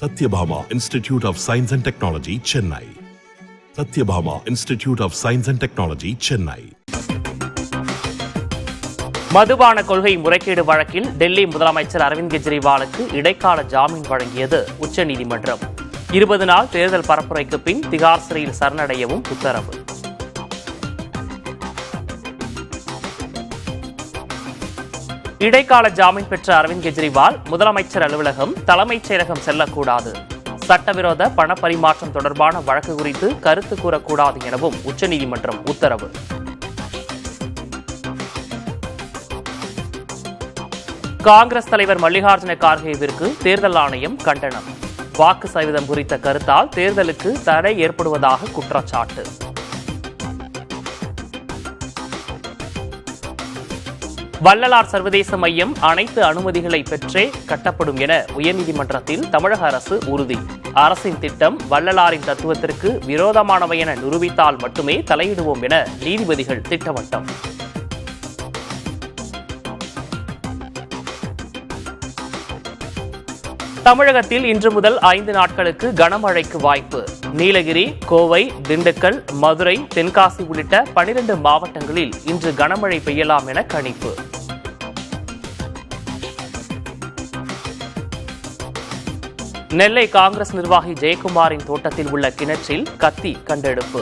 Satyabhama Institute of Science and Technology, Chennai. Satyabhama Institute of Science and Technology, Chennai. மதுபான கொள்கை முறைகேடு வழக்கில் டெல்லி முதலமைச்சர் அரவிந்த் கெஜ்ரிவாலுக்கு இடைக்கால ஜாமீன் வழங்கியது உச்சநீதிமன்றம். 20 நாள் தேர்தல் பரப்புரைக்கு பின் திகார் சிறையில் சரணடையவும் உத்தரவு. இடைக்கால ஜாமீன் பெற்ற அரவிந்த் கெஜ்ரிவால் முதலமைச்சர் அலுவலகம், தலைமைச் செயலகம் செல்லக்கூடாது, சட்டவிரோத பண பரிமாற்றம் தொடர்பான வழக்கு குறித்து கருத்து கூறக்கூடாது எனவும் உச்சநீதிமன்றம் உத்தரவு. காங்கிரஸ் தலைவர் மல்லிகார்ஜுன கார்கேவிற்கு தேர்தல் ஆணையம் கண்டனம். வாக்கு சதவீதம் குறித்த கருத்தால் தேர்தலுக்கு தடை ஏற்படுவதாக குற்றச்சாட்டு. வள்ளலார் சர்வதேச மையம் அனைத்து அனுமதிகளை பெற்றே கட்டப்படும் என உயர்நீதிமன்றத்தில் தமிழக அரசு உறுதி. அரசின் திட்டம் வள்ளலாரின் தத்துவத்திற்கு விரோதமானவை என நிரூபித்தால் மட்டுமே தலையிடுவோம் என நீதிபதிகள் திட்டவட்டம். தமிழகத்தில் இன்று முதல் 5 நாட்களுக்கு கனமழைக்கு வாய்ப்பு. நீலகிரி, கோவை, திண்டுக்கல், மதுரை, தென்காசி உள்ளிட்ட 12 மாவட்டங்களில் இன்று கனமழை பெய்யலாம் என கணிப்பு. நெல்லை காங்கிரஸ் நிர்வாகி ஜெயக்குமாரின் தோட்டத்தில் உள்ள கிணற்றில் கத்தி கண்டெடுப்பு.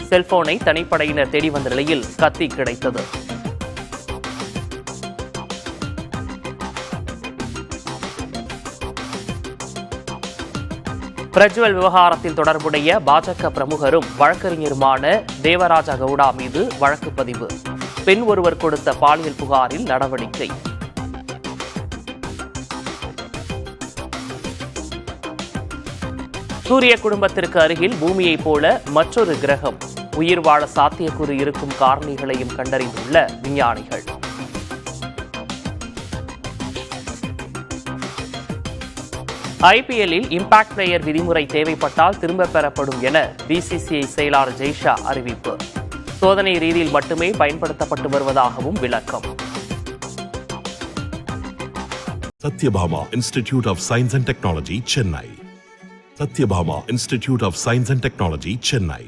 செல்போனை தனிப்படையினர் தேடி வந்த நிலையில் கத்தி கிடைத்தது. பிரஜ்வல் விவகாரத்தில் தொடர்புடைய பாஜக பிரமுகரும் வழக்கறிஞருமான தேவராஜா கவுடா மீது வழக்கு பதிவு. பெண் ஒருவர் கொடுத்த பாலியல் புகாரில் நடவடிக்கை. சூரிய குடும்பத்திற்கு அருகில் பூமியைப் போல மற்றொரு கிரகம். உயிர் வாழ சாத்தியக்கூறு இருக்கும் காரணிகளையும் கண்டறிந்துள்ள விஞ்ஞானிகள். ஐபிஎல்லில் இம்பாக்ட் பிளேயர் விதிமுறை தேவைப்பட்டால் திரும்ப பெறப்படும் என பிசிசிஐ செயலாளர் ஜெய்ஷா அறிவிப்பு. சோதனை ரீதியில் மட்டுமே பயன்படுத்தப்பட்டு வருவதாகவும் விளக்கம். Satyabhama Institute of Science and Technology, Chennai. Satyabhama Institute of Science and Technology, Chennai.